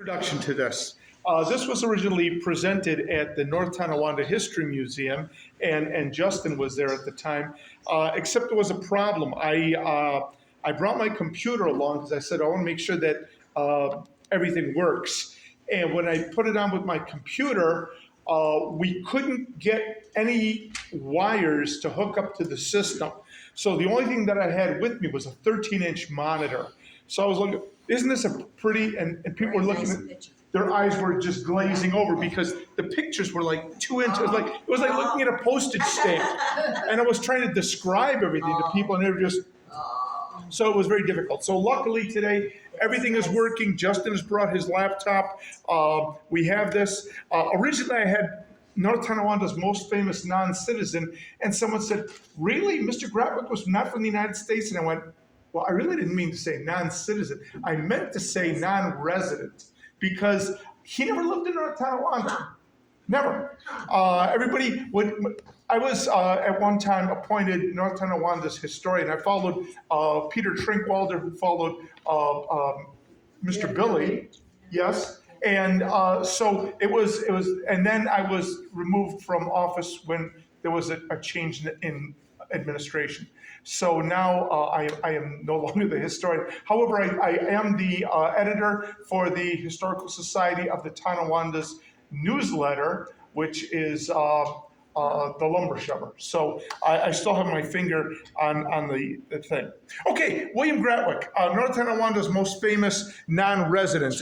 Introduction to this. This was originally presented at the North Tonawanda History Museum, and Justin was there at the time. Except there was a problem. I brought my computer along because I said I want to make sure that everything works. And when I put it on with my computer, we couldn't get any wires to hook up to the system. So the only thing that I had with me was a 13-inch monitor. So I was looking, isn't this a pretty, and people were looking at, their eyes were just glazing over because the pictures were like 2 inches, it was like looking at a postage stamp. And I was trying to describe everything to people and they were just, so it was very difficult. So luckily today, everything is working. Justin has brought his laptop. We have this. Originally I had North Tonawanda's most famous non-citizen, and someone said, really, Mr. Gratwick was not from the United States? And I went, well, I really didn't mean to say non-citizen. I meant to say non-resident because he never lived in North Tonawanda. Never. Everybody would. I was at one time appointed North Tonawanda's historian. I followed Peter Trinkwalder, who followed Mr. Billy. Yes. And so it was, and then I was removed from office when there was a change in administration. So now I am no longer the historian. However, I am the editor for the Historical Society of the Tonawanda's newsletter, which is the Lumber Shover. So I still have my finger on the thing. Okay, William Gratwick, North Tonawanda's most famous non-resident.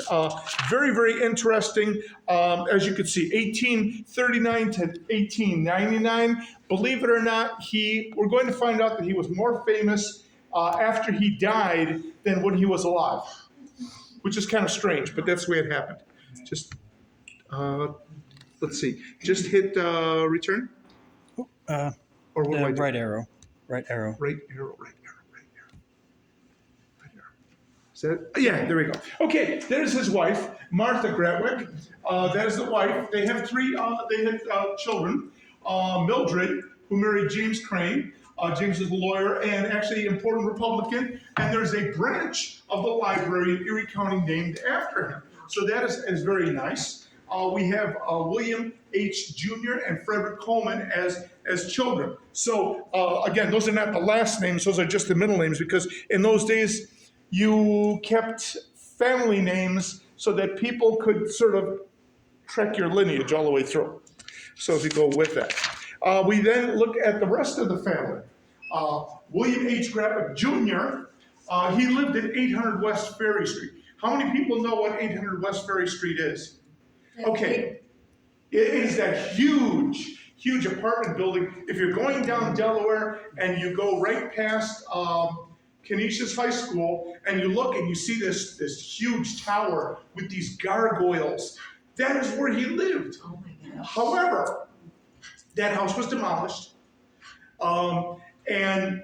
Very, very interesting. As you can see, 1839 to 1899. Believe it or not, we're going to find out that he was more famous after he died than when he was alive, which is kind of strange, but that's the way it happened. Just, let's see, just hit return? Or what do I do? right arrow. Right arrow. Right arrow, right arrow, right arrow. Right arrow. Is that it? Yeah, there we go. Okay, there's his wife, Martha Gratwick. There's the wife. They have three, they had children. Mildred, who married James Crane. James is a lawyer and actually an important Republican. And there's a branch of the library in Erie County named after him. So that is very nice. We have William H. Jr. and Frederick Coleman as children. So again, those are not the last names, those are just the middle names, because in those days you kept family names so that people could sort of track your lineage all the way through. So if you go with that. We then look at the rest of the family. William H. Gratwick Jr., he lived at 800 West Ferry Street. How many people know what 800 West Ferry Street is? Okay, it is that huge, huge apartment building. If you're going down Delaware and you go right past Canisius High School and you look and you see this huge tower with these gargoyles, that is where he lived. Oh my gosh. However, that house was demolished, and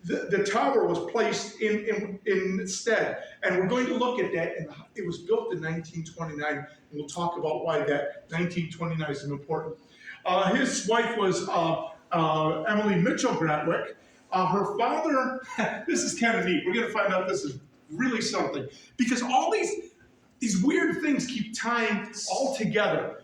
the tower was placed in instead. And we're going to look at that. And it was built in 1929, and we'll talk about why that 1929 is important. His wife was Emily Mitchell Gratwick. Her father, this is kind of neat. We're going to find out this is really something, because all these weird things keep tying all together.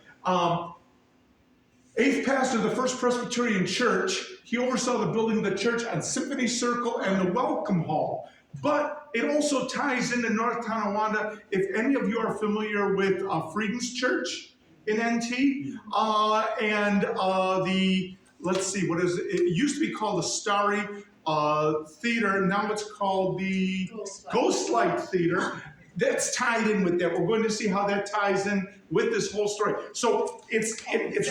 Eighth pastor of the First Presbyterian Church, he oversaw the building of the church on Symphony Circle and the Welcome Hall. But it also ties into North Tonawanda. If any of you are familiar with Freedom's Church in NT, let's see, what is it? It used to be called the Starry Theater. Now it's called the Ghostlight Theater. That's tied in with that. We're going to see how that ties in with this whole story. So it's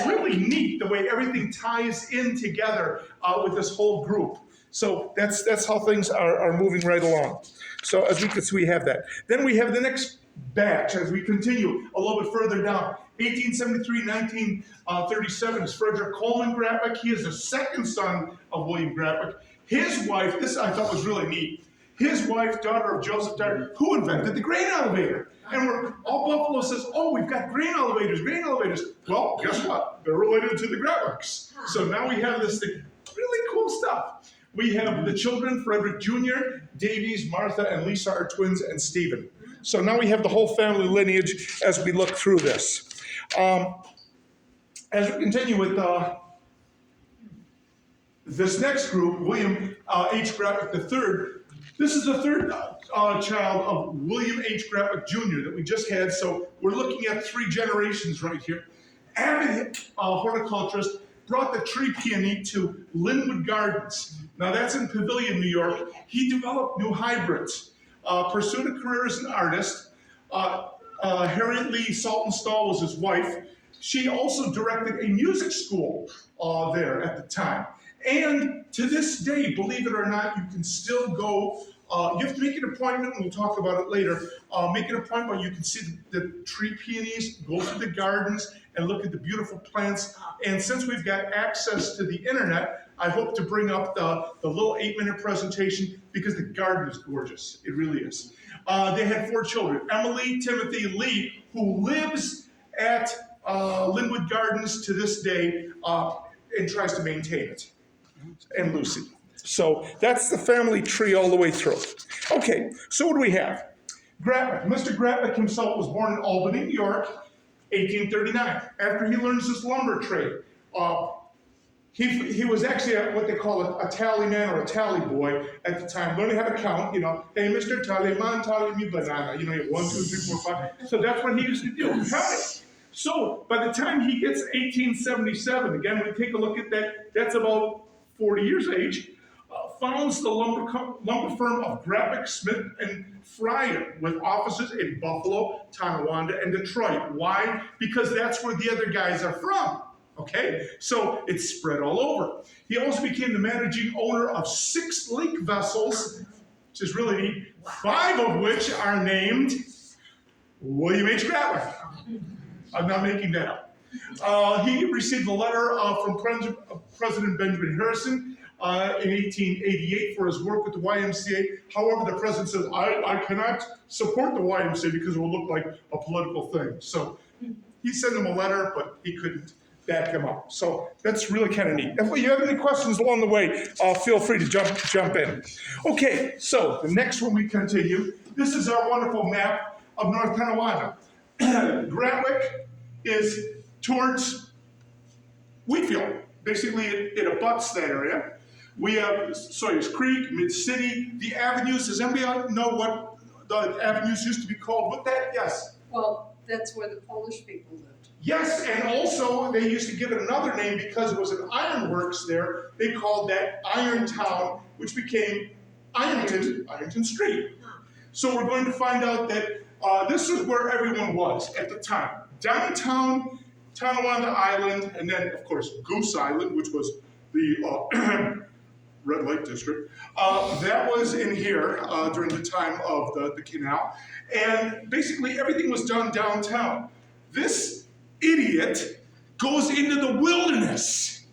really neat the way everything ties in together with this whole group. So that's how things are moving right along. So as we can see, we have that. Then we have the next batch as we continue a little bit further down. 1873, 1937 is Frederick Coleman Gratwick. He is the second son of William Gratwick. His wife, this I thought was really neat. His wife, daughter of Joseph Dart, who invented the grain elevator. And all Buffalo says, oh, we've got grain elevators. Well, guess what? They're related to the Gratwicks. So now we have this thing. Really cool stuff. We have the children, Frederick Jr., Davies, Martha, and Lisa are twins, and Stephen. So now we have the whole family lineage as we look through this. As we continue with this next group, William H. Gratwick III, this is the third child of William H. Gratwick Jr. that we just had, so we're looking at 3 generations right here. Avid horticulturist, brought the tree peony to Linwood Gardens. Now that's in Pavilion, New York. He developed new hybrids, pursued a career as an artist. Harriet Lee Saltonstall was his wife. She also directed a music school there at the time. And to this day, believe it or not, you can still go. You have to make an appointment, and we'll talk about it later. Make an appointment, you can see the tree peonies, go through the gardens, and look at the beautiful plants. And since we've got access to the internet, I hope to bring up the little 8-minute presentation because the garden is gorgeous. It really is. They had 4 children. Emily Timothy Lee, who lives at Linwood Gardens to this day and tries to maintain it, and Lucy. So that's the family tree all the way through. Okay, so what do we have? Gratwick. Mr. Gratwick himself was born in Albany, New York, 1839. After he learns this lumber trade, he was actually what they call a tally man or a tally boy at the time, learning how to count, hey, Mr. Tallyman, tally me banana, 1, 2, 3, 4, 5. So that's what he used to do, counting. So by the time he gets 1877, again, we take a look at that, that's about 40 years age, founds the lumber firm of Gratwick, Smith, and Fryer with offices in Buffalo, Tonawanda, and Detroit. Why? Because that's where the other guys are from. Okay, so it's spread all over. He also became the managing owner of 6 lake vessels, which is really neat, 5 of which are named William H. Gratwick. I'm not making that up. He received a letter from President Benjamin Harrison in 1888 for his work with the YMCA. However, the president says, I cannot support the YMCA because it will look like a political thing. So he sent him a letter, but he couldn't back him up. So that's really kind of neat. If you have any questions along the way, feel free to jump in. Okay, so the next one we continue. This is our wonderful map of North Tonawanda. Gratwick is towards Wheatfield. Basically, it abuts that area. We have Sawyer's Creek, Mid-City, the avenues. Does anybody know what the avenues used to be called? What that? Yes. Well, that's where the Polish people lived. Yes, and also they used to give it another name because it was an ironworks there. They called that Iron Town, which became Ironton Street. So we're going to find out that this is where everyone was at the time. Downtown Tonawanda Island, and then, of course, Goose Island, which was the red light district. That was in here during the time of the canal. And basically everything was done downtown. This idiot goes into the wilderness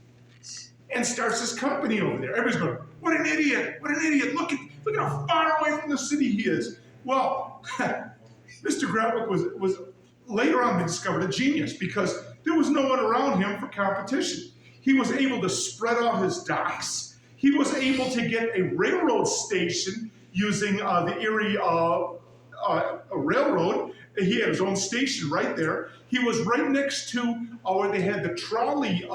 and starts his company over there. Everybody's going, what an idiot, what an idiot. Look at how far away from the city he is. Well, Mr. Gratwick was later on discovered a genius because there was no one around him for competition. He was able to spread out his docks. He was able to get a railroad station using the Erie Railroad. He had his own station right there. He was right next to where they had the trolley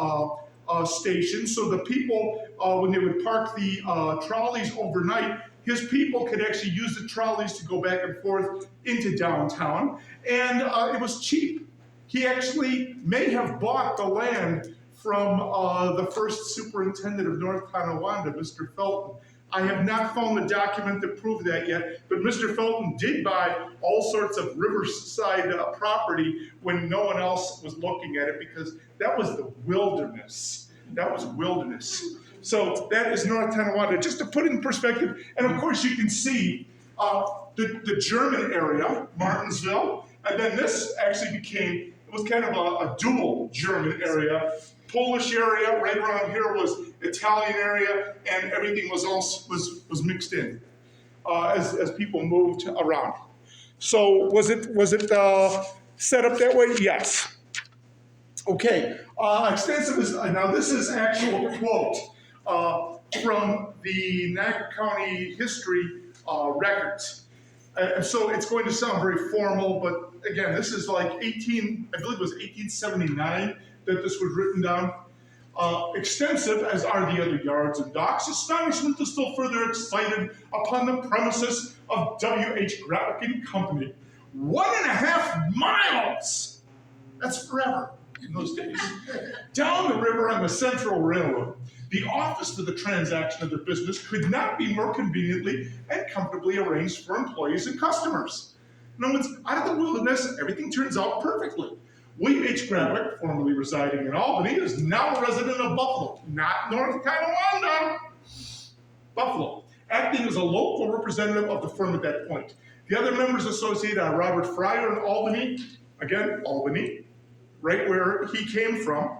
station, so the people, when they would park the trolleys overnight, his people could actually use the trolleys to go back and forth into downtown, and it was cheap. He actually may have bought the land from the first superintendent of North Tonawanda, Mr. Felton. I have not found the document to prove that yet, but Mr. Felton did buy all sorts of riverside property when no one else was looking at it because that was the wilderness. That was wilderness. So that is North Tonawanda, just to put it in perspective. And of course you can see the German area, Martinsville, and then this actually became, it was kind of a dual German area. Polish area, right around here was Italian area, and everything was mixed in as people moved around. So was it set up that way? Yes. Okay. Extensive is now this is actual quote from the Niagara County history records. And so it's going to sound very formal, but again, this is like I believe it was 1879 that this was written down. Extensive as are the other yards and docks, astonishment is still further excited upon the premises of W.H. Gratwick and Company. 1.5 miles! That's forever in those days. Down the river on the Central Railroad. The office for the transaction of their business could not be more conveniently and comfortably arranged for employees and customers. No one's out of the wilderness, everything turns out perfectly. William H. Gratwick, formerly residing in Albany, is now a resident of Buffalo, not North Tonawanda. Buffalo, acting as a local representative of the firm at that point. The other members associated are Robert Fryer in Albany, again, Albany, right where he came from.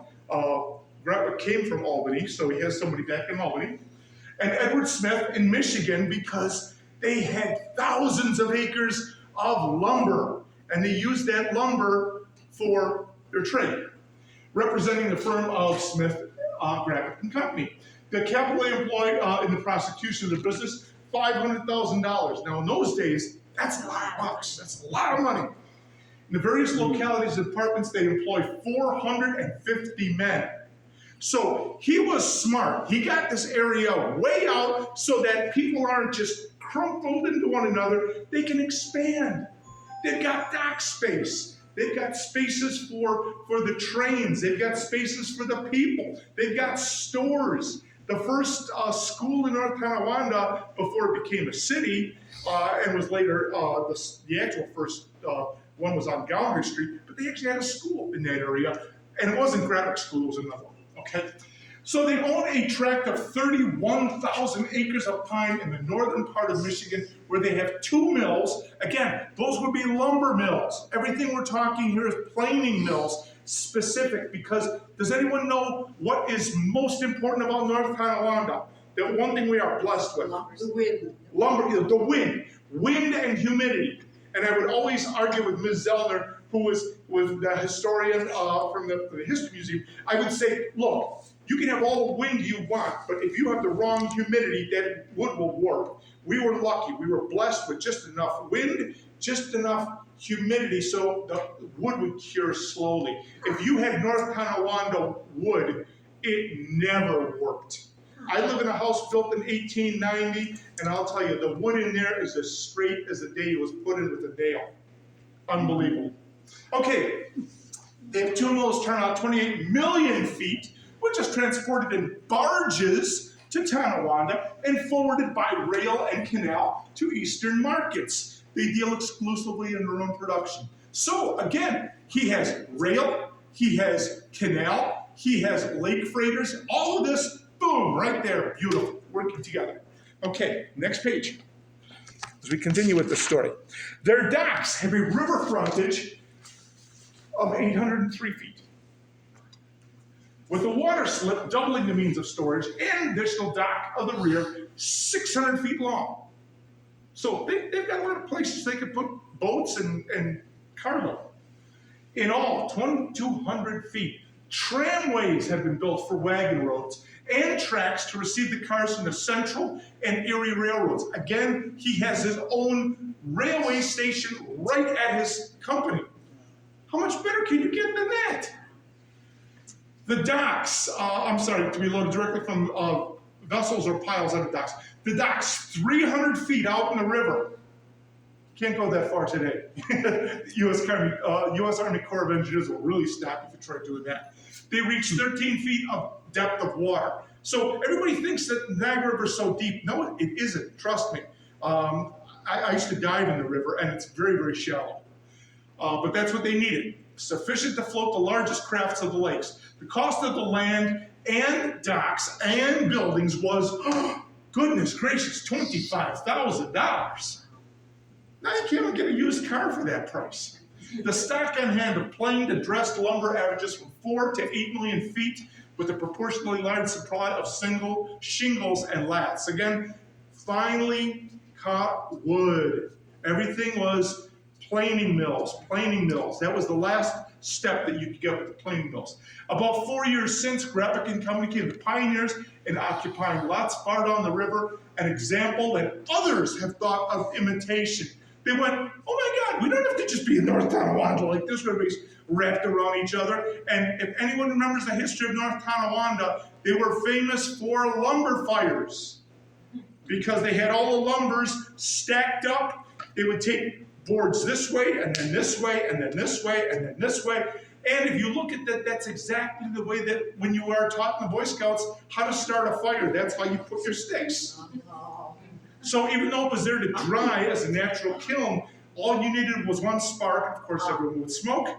Gratwick came from Albany, so he has somebody back in Albany. And Edward Smith in Michigan, because they had thousands of acres of lumber, and they used that lumber for their trade, representing the firm of Smith, Gratwick and Company. The capital they employed in the prosecution of the business, $500,000. Now in those days, that's a lot of bucks. That's a lot of money. In the various localities and departments, they employed 450 men. So he was smart. He got this area way out so that people aren't just crumpled into one another. They can expand. They've got dock space. They've got spaces for the trains. They've got spaces for the people. They've got stores. The first school in North Tonawanda, before it became a city, and was later, the actual first one was on Gallagher Street, but they actually had a school in that area. And it wasn't Gratwick School, it was another one. Okay, so they own a tract of 31,000 acres of pine in the northern part of Michigan, where they have 2 mills. Again, those would be lumber mills. Everything we're talking here is planing mills, specific, because does anyone know what is most important about North Tonawanda? The one thing we are blessed with. The wind. Lumber, the wind and humidity. And I would always argue with Ms. Zellner, who was the historian from the History Museum. I would say, look, you can have all the wind you want, but if you have the wrong humidity, that wood will warp. We were lucky. We were blessed with just enough wind, just enough humidity, so the wood would cure slowly. If you had North Tonawanda wood, it never warped. I live in a house built in 1890, and I'll tell you, the wood in there is as straight as the day it was put in with a nail. Unbelievable. Okay, they have 2 mills turn out 28 million feet, which is transported in barges to Tonawanda and forwarded by rail and canal to eastern markets. They deal exclusively in their own production. So again, he has rail, he has canal, he has lake freighters, all of this, boom, right there, beautiful, working together. Okay, next page. As we continue with the story. Their docks have a river frontage of 803 feet, with a water slip doubling the means of storage and additional dock of the rear 600 feet long. So they've got a lot of places they could put boats and cargo. In all, 2,200 feet. Tramways have been built for wagon roads and tracks to receive the cars from the Central and Erie railroads. Again, he has his own railway station right at his company. How much better can you get than that? The docks, to be loaded directly from vessels or piles on the docks. The docks, 300 feet out in the river. Can't go that far today. U.S. Army Corps of Engineers will really stop if you try doing that. They reach 13 feet of depth of water. So everybody thinks that Niagara River is so deep. No, it isn't. Trust me. I used to dive in the river, and it's very, very shallow. But that's what they needed. Sufficient to float the largest crafts of the lakes. The cost of the land and docks and buildings was, goodness gracious, $25,000. Now you can't even get a used car for that price. The stock on hand of planed and dressed lumber averages from 4 to 8 million feet, with a proportionally large supply of single shingles and laths. Again, finely cut wood. Everything was planing mills. That was the last step that you could get with the planing mills. About 4 years since, Gratwick and Company became the pioneers in occupying lots far down the river, an example that others have thought of imitation. they went, oh my God, we don't have to just be in North Tonawanda like this, where everybody's wrapped around each other. And if anyone remembers the history of North Tonawanda, they were famous for lumber fires because they had all the lumbers stacked up. They would take boards this way, and then this way, and then this way, and then this way. And if you look at that, that's exactly the way that when you are taught in the Boy Scouts how to start a fire, that's how you put your sticks. So even though it was there to dry as a natural kiln, all you needed was one spark. Of course, everyone would smoke,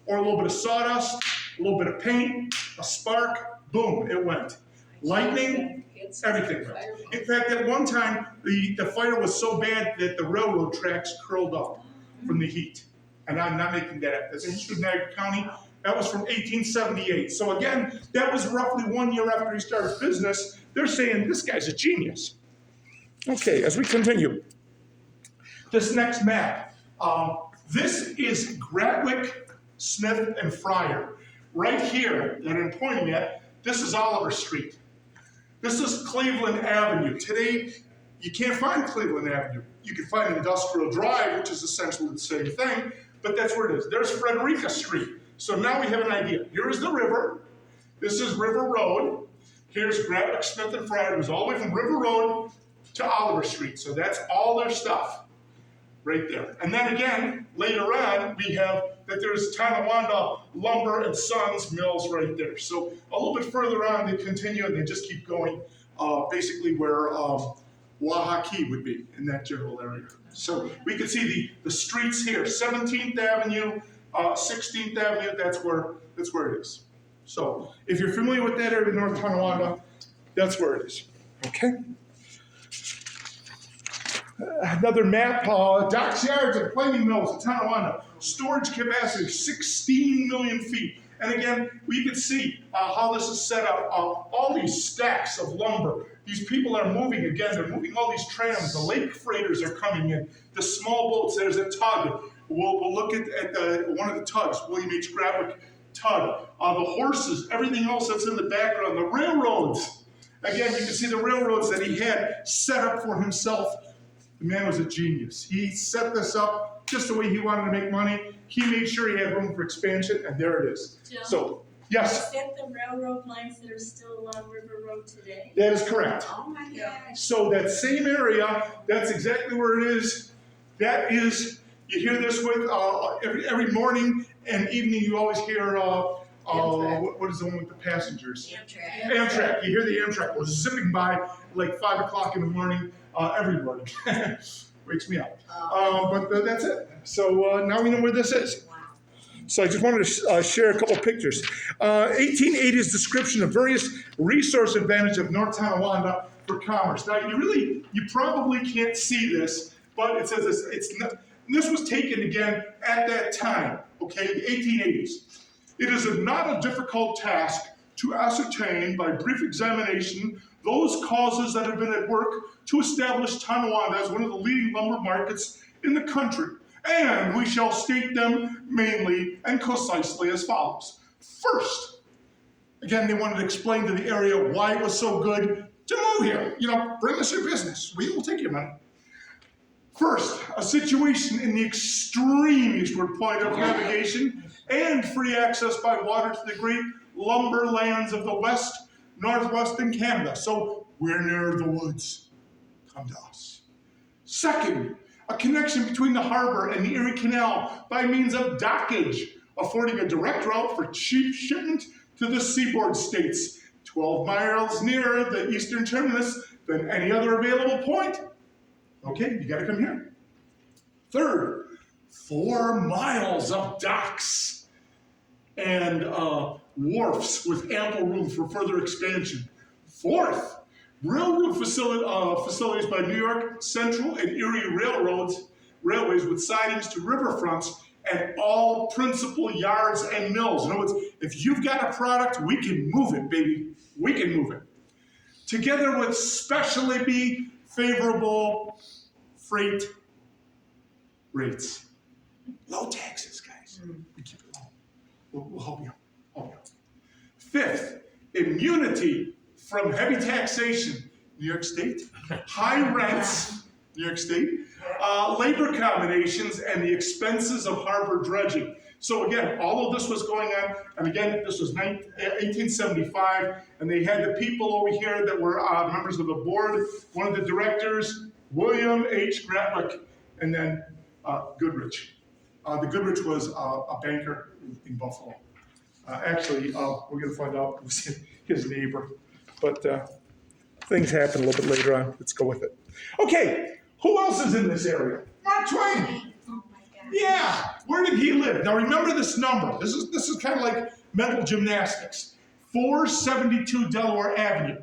or a little bit of sawdust, a little bit of paint, a spark, boom, it went. Lightning, everything went. In fact, at one time, the fire was so bad that the railroad tracks curled up from the heat. And I'm not making that up. That's in history of Niagara County. That was from 1878. So again, that was roughly 1 year after he started business. They're saying, this guy's a genius. Okay, as we continue. This next map. This is Gratwick, Smith, and Fryer. Right here, that I'm pointing at, this is Oliver Street. This is Cleveland Avenue. Today, you can't find Cleveland Avenue. You can find Industrial Drive, which is essentially the same thing, but that's where it is. There's Frederica Street. So now we have an idea. Here is the river. This is River Road. Here's Gratwick, Smith, and Fryer. It goes all the way from River Road to Oliver Street. So that's all their stuff right there. And then again, later on, we have that there's Tonawanda Lumber and Sons Mills right there. So a little bit further on, they continue and they just keep going, basically where Wahaki would be in that general area. So we can see the streets here, 17th Avenue, 16th Avenue, that's where it is. So if you're familiar with that area of North Tonawanda, that's where it is. Okay? Another map, docks, yards, and planing mills in Tonawanda. Storage capacity, 16 million feet. And again, we can see how this is set up. All these stacks of lumber. These people are moving again. They're moving all these trams. The lake freighters are coming in. The small boats. There's a tug. We'll look at one of the tugs, William H. Gratwick tug. The horses, everything else that's in the background. The railroads. Again, you can see the railroads that he had set up for himself. The man was a genius. He set this up just the way he wanted to make money. He made sure he had room for expansion, and there it is. Joe, So, yes? is that the railroad lines that are still along River Road today? That is correct. Oh my gosh. So that same area, that's exactly where it is. That is, you hear this with, every morning and evening you always hear, what is the one with the passengers? Amtrak. Amtrak. You hear the Amtrak goes zipping by like 5 o'clock in the morning, every morning. Wakes me up. But that's it. So now we know where this is. Wow. So I just wanted to share a couple pictures. 1880's description of various resource advantage of North Tonawanda for commerce. Now you probably can't see this, but it says this was taken again at that time, okay, the 1880s. It is not a difficult task to ascertain by brief examination those causes that have been at work to establish Tonawanda as one of the leading lumber markets in the country. And we shall state them mainly and concisely as follows. First, again, they wanted to explain to the area why it was so good to move here. Bring us your business. We will take your money. First, a situation in the extreme eastward point of navigation and free access by water to the great lumber lands of the west, northwestern Canada. So we're near the woods. Come to us. Second, a connection between the harbor and the Erie Canal by means of dockage, affording a direct route for cheap shipment to the seaboard states, 12 miles nearer the eastern terminus than any other available point. Okay, you gotta come here. Third, 4 miles of docks and wharfs with ample room for further expansion. Fourth, railroad facilities by New York Central and Erie railways with sidings to riverfronts and all principal yards and mills. In other words, if you've got a product, we can move it, baby. We can move it. Together with specially favorable freight rates. Low taxes, guys. We keep it low. We'll help you. Fifth, immunity from heavy taxation. New York State. High rents. New York State. labor accommodations, and the expenses of harbor dredging. So again, all of this was going on, and again, this was 1875, and they had the people over here that were members of the board, one of the directors, William H. Gratwick, and then Goodrich. The Goodrich was a banker in Buffalo. Actually, we're going to find out it was his neighbor, but things happen a little bit later on. Let's go with it. Okay, who else is in this area? Mark Twain. Oh my God. Yeah, where did he live? Now remember this number. This is kind of like mental gymnastics. 472 Delaware Avenue,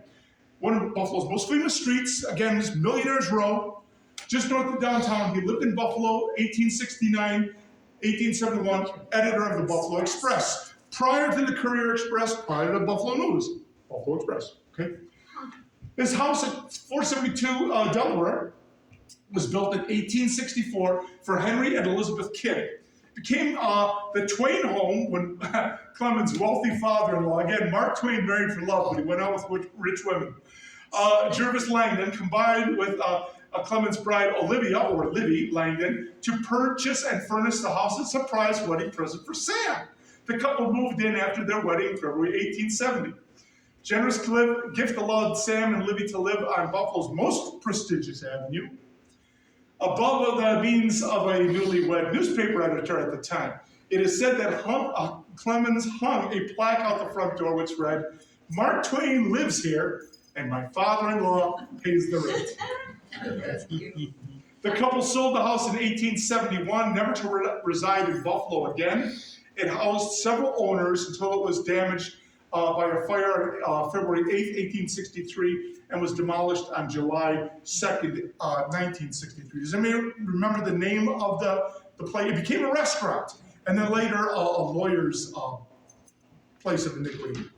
one of Buffalo's most famous streets. Again, this Millionaire's Row, just north of downtown. He lived in Buffalo, 1869, 1871, editor of the Buffalo Express. Prior to the Courier Express, prior to the Buffalo News, Buffalo Express. Okay. His house at 472 Delaware was built in 1864 for Henry and Elizabeth Kidd. It became the Twain home when Clemens' wealthy father-in-law, again, Mark Twain married for love, but he went out with rich women. Jervis Langdon combined with Clemens' bride Olivia, or Livy Langdon, to purchase and furnish the house as a surprise wedding present for Sam. The couple moved in after their wedding in February 1870. Generous gift allowed Sam and Livy to live on Buffalo's most prestigious avenue, above the means of a newlywed newspaper editor at the time. It is said that Clemens hung a plaque out the front door which read, "Mark Twain lives here, and my father-in-law pays the rent." That's cute. The couple sold the house in 1871, never to reside in Buffalo again. It housed several owners until it was damaged by a fire on February 8th, 1863, and was demolished on July 2nd, 1963. Does anybody remember the name of the place? It became a restaurant, and then later a lawyer's place of iniquity.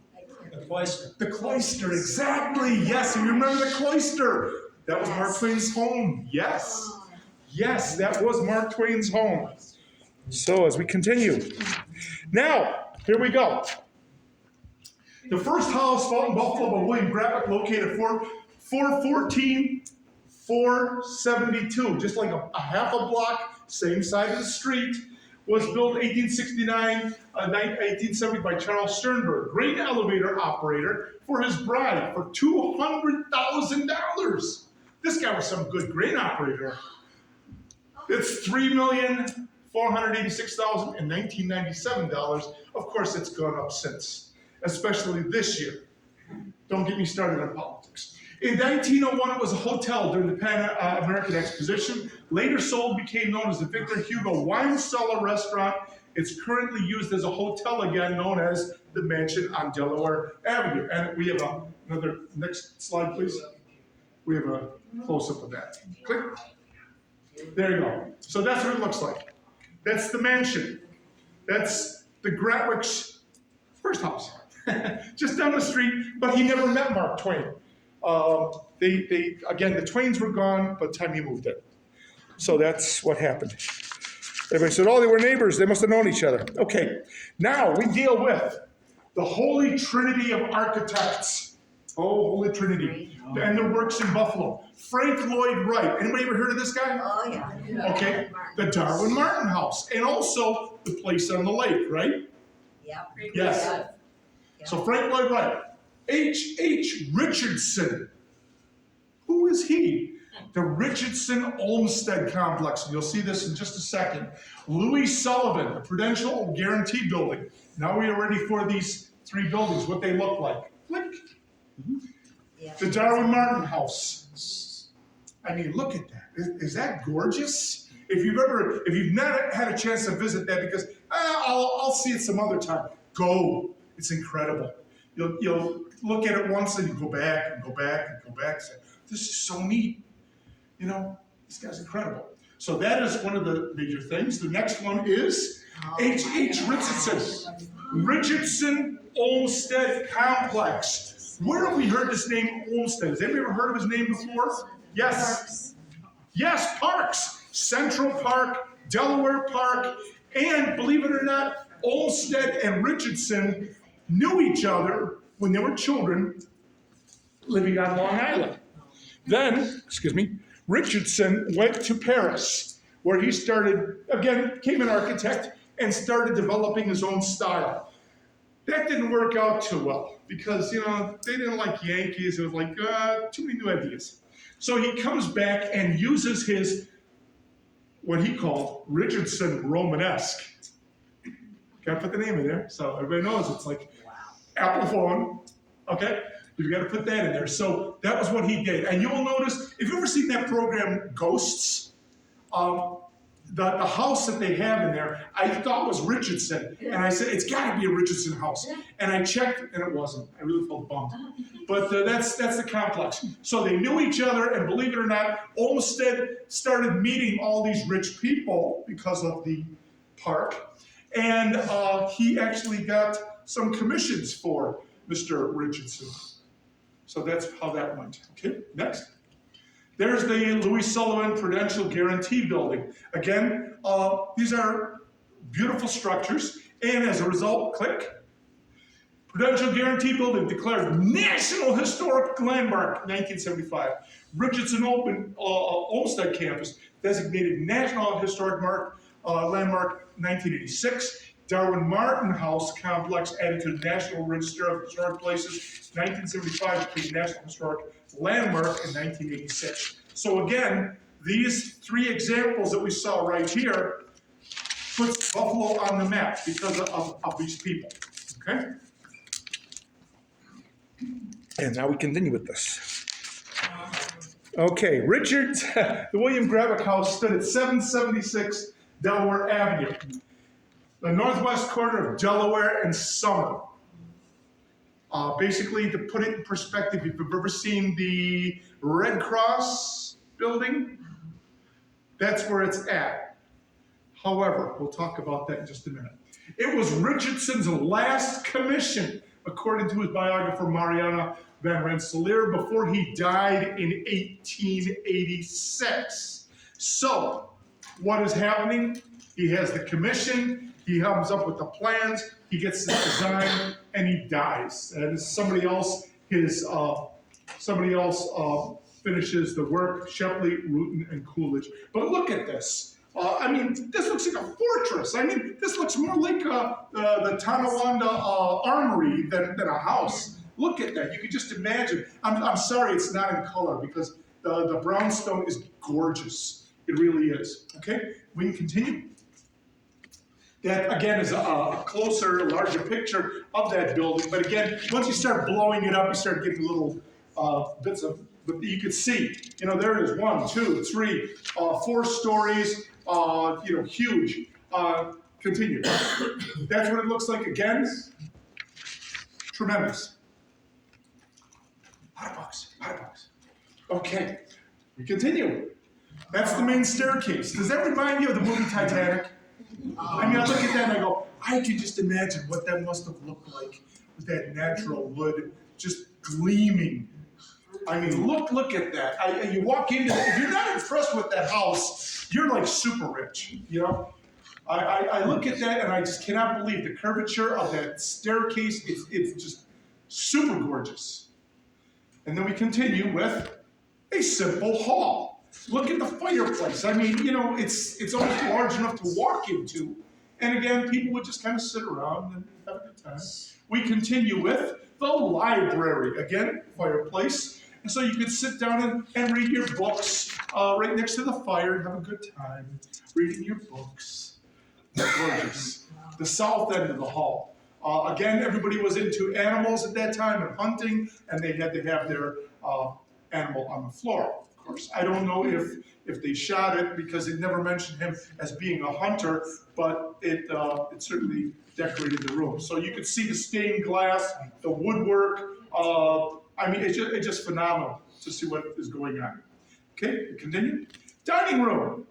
The cloister. The cloister, exactly. Yes, you remember the cloister. That was Mark Twain's home. Yes. Yes, that was Mark Twain's home. So as we continue. Now, here we go. The first house found in Buffalo by William Gratwick, located at 414 472, just like a half a block, same side of the street, was built 1869, 1870 by Charles Sternberg, grain elevator operator for his bride for $200,000. This guy was some good grain operator. It's $3,486,000 in 1997 dollars. Of course, it's gone up since, especially this year. Don't get me started on politics. In 1901, it was a hotel during the Pan American Exposition. Later sold, became known as the Victor Hugo Wine Cellar Restaurant. It's currently used as a hotel again, known as the Mansion on Delaware Avenue. And we have another, next slide, please. We have a close-up of that. Click. There you go. So that's what it looks like. That's the mansion. That's the Gratwick's first house. Just down the street, but he never met Mark Twain. Again, the Twains were gone by the time he moved in. So that's what happened. Everybody said, oh, they were neighbors. They must have known each other. Okay, now we deal with the Holy Trinity of Architects. Oh, Holy Trinity. And their works in Buffalo. Frank Lloyd Wright. Anybody ever heard of this guy? Oh, yeah. Okay, the Darwin Martin House. And also the place on the lake, right? Yeah. Yes. Yeah. So Frank Lloyd Wright. H. Richardson. Who is he? The Richardson Olmsted Complex. And you'll see this in just a second. Louis Sullivan, the Prudential Guarantee Building. Now we are ready for these three buildings, what they look like. Click. Yeah. The Darwin Martin House. I mean, look at that. Is that gorgeous? If you've not had a chance to visit that, because I'll see it some other time. Go. It's incredible. You'll look at it once and you go back and go back and go back. Say, this is so neat. You know, this guy's incredible. So that is one of the major things. The next one is H. Richardson. Richardson Olmsted Complex. Where have we heard this name Olmsted? Has anybody ever heard of his name before? Yes. Yes, Parks. Central Park, Delaware Park, and believe it or not, Olmsted and Richardson knew each other when they were children living on Long Island. Then, Richardson went to Paris, where he started, again, became an architect and started developing his own style. That didn't work out too well because, they didn't like Yankees. It was like, too many new ideas. So he comes back and uses his, what he called Richardson Romanesque. Gotta put the name in there so everybody knows it's like Apple phone, okay? You've got to put that in there. So that was what he did. And you will notice, if you've ever seen that program, Ghosts, the house that they have in there, I thought was Richardson. And I said, it's got to be a Richardson house. And I checked, and it wasn't. I really felt bummed. But that's the complex. So they knew each other, and believe it or not, Olmsted started meeting all these rich people because of the park. And he actually got some commissions for Mr. Richardson. So that's how that went. Okay, next. There's the Louis Sullivan Prudential Guarantee Building. Again, these are beautiful structures, and as a result, click. Prudential Guarantee Building declared National Historic Landmark, 1975. Richardson Olmsted Campus designated National Historic Landmark, 1986. Darwin Martin House Complex added to the National Register of Historic Places, 1975, became National Historic Landmark in 1986. So again, these three examples that we saw right here puts Buffalo on the map because of these people, okay? And now we continue with this. Okay, the William Gratwick House stood at 776 Delaware Avenue, the northwest corner of Delaware and Summer. Basically, to put it in perspective, if you've ever seen the Red Cross building, that's where it's at. However, we'll talk about that in just a minute. It was Richardson's last commission, according to his biographer Mariana Van Rensselaer, before he died in 1886. So, what is happening? He has the commission, he comes up with the plans, he gets the design, and he dies. And somebody else finishes the work, Shepley, Rutan, and Coolidge. But look at this. This looks like a fortress. This looks more like the Tonawanda armory than a house. Look at that. You can just imagine. I'm sorry it's not in color because the brownstone is gorgeous. It really is. Okay, we can continue. That, again, is a closer, larger picture of that building. But again, once you start blowing it up, you start getting little bits of, but you can see, there it is, 1, 2, 3, 4 stories, huge. Continue. That's what it looks like again. Tremendous. Hot box. Okay, we continue. That's the main staircase. Does that remind you of the movie Titanic? I look at that and I go, I can just imagine what that must have looked like with that natural wood just gleaming. Look at that. You walk into it, if you're not impressed with that house, you're like super rich, I look at that and I just cannot believe the curvature of that staircase. It's just super gorgeous. And then we continue with a simple hall. Look at the fireplace. It's almost large enough to walk into. And again, people would just kind of sit around and have a good time. We continue with the library. Again, fireplace. And so you could sit down and read your books right next to the fire and have a good time reading your books. Gorgeous. The south end of the hall. Again, everybody was into animals at that time and hunting, and they had to have their animal on the floor. Of course, I don't know if they shot it because it never mentioned him as being a hunter, but it certainly decorated the room. So you could see the stained glass, the woodwork. It's just phenomenal to see what is going on. Okay, continue. Dining room.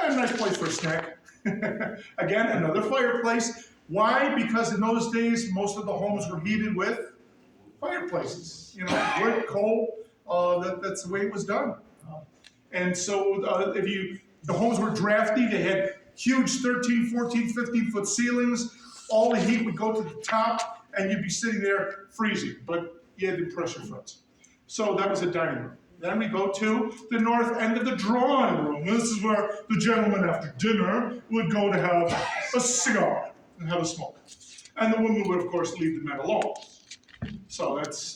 A nice place for a snack. Again, another fireplace. Why? Because in those days, most of the homes were heated with fireplaces. Wood, coal. That's the way it was done. And so the homes were drafty. They had huge 13, 14, 15-foot ceilings. All the heat would go to the top, and you'd be sitting there freezing. But you had the pressure fronts. So that was a dining room. Then we go to the north end of the drawing room. This is where the gentleman after dinner would go to have a cigar and have a smoke. And the women would, of course, leave the men alone. So that's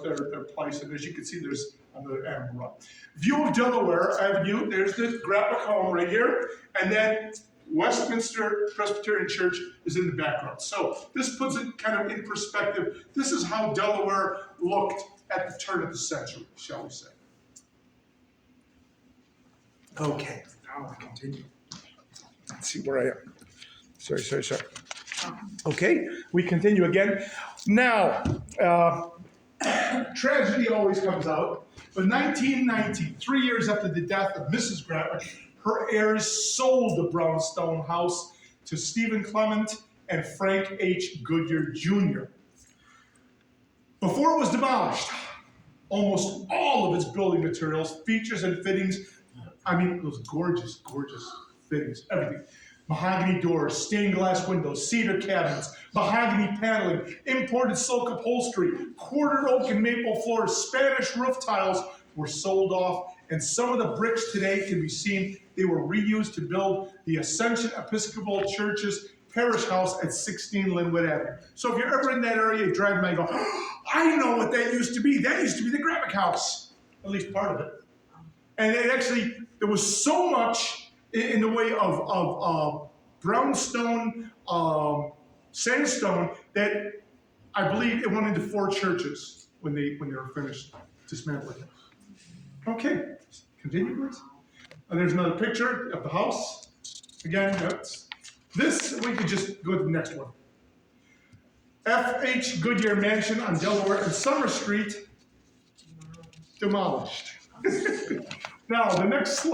their place. And as you can see, there's another animal run. View of Delaware Avenue. There's the Gratwick home right here. And then Westminster Presbyterian Church is in the background. So this puts it kind of in perspective. This is how Delaware looked at the turn of the century, shall we say. Okay, now I continue. Let's see where I am. Sorry. Okay, we continue again. Now, tragedy always comes out, but 1919, 3 years after the death of Mrs. Gratwick, her heirs sold the brownstone house to Stephen Clement and Frank H. Goodyear Jr. Before it was demolished, almost all of its building materials, features, and fittings, I mean, those gorgeous fittings, everything. Mahogany doors, stained glass windows, cedar cabinets, mahogany paneling, imported silk upholstery, quartered oak and maple floors, Spanish roof tiles were sold off, and some of the bricks today can be seen. They were reused to build the Ascension Episcopal Church's parish house at 16 Linwood Avenue. So if you're ever in that area, you drive by and go, oh, I know what that used to be. That used to be the Gratwick house, at least part of it. And it actually, there was so much in the way of brownstone, sandstone, that I believe it went into 4 churches when they were finished dismantling it. Okay, continue, please. And there's another picture of the house. Again, this, we could just go to the next one. F.H. Goodyear Mansion on Delaware and Summer Street, demolished. Now, the next slide.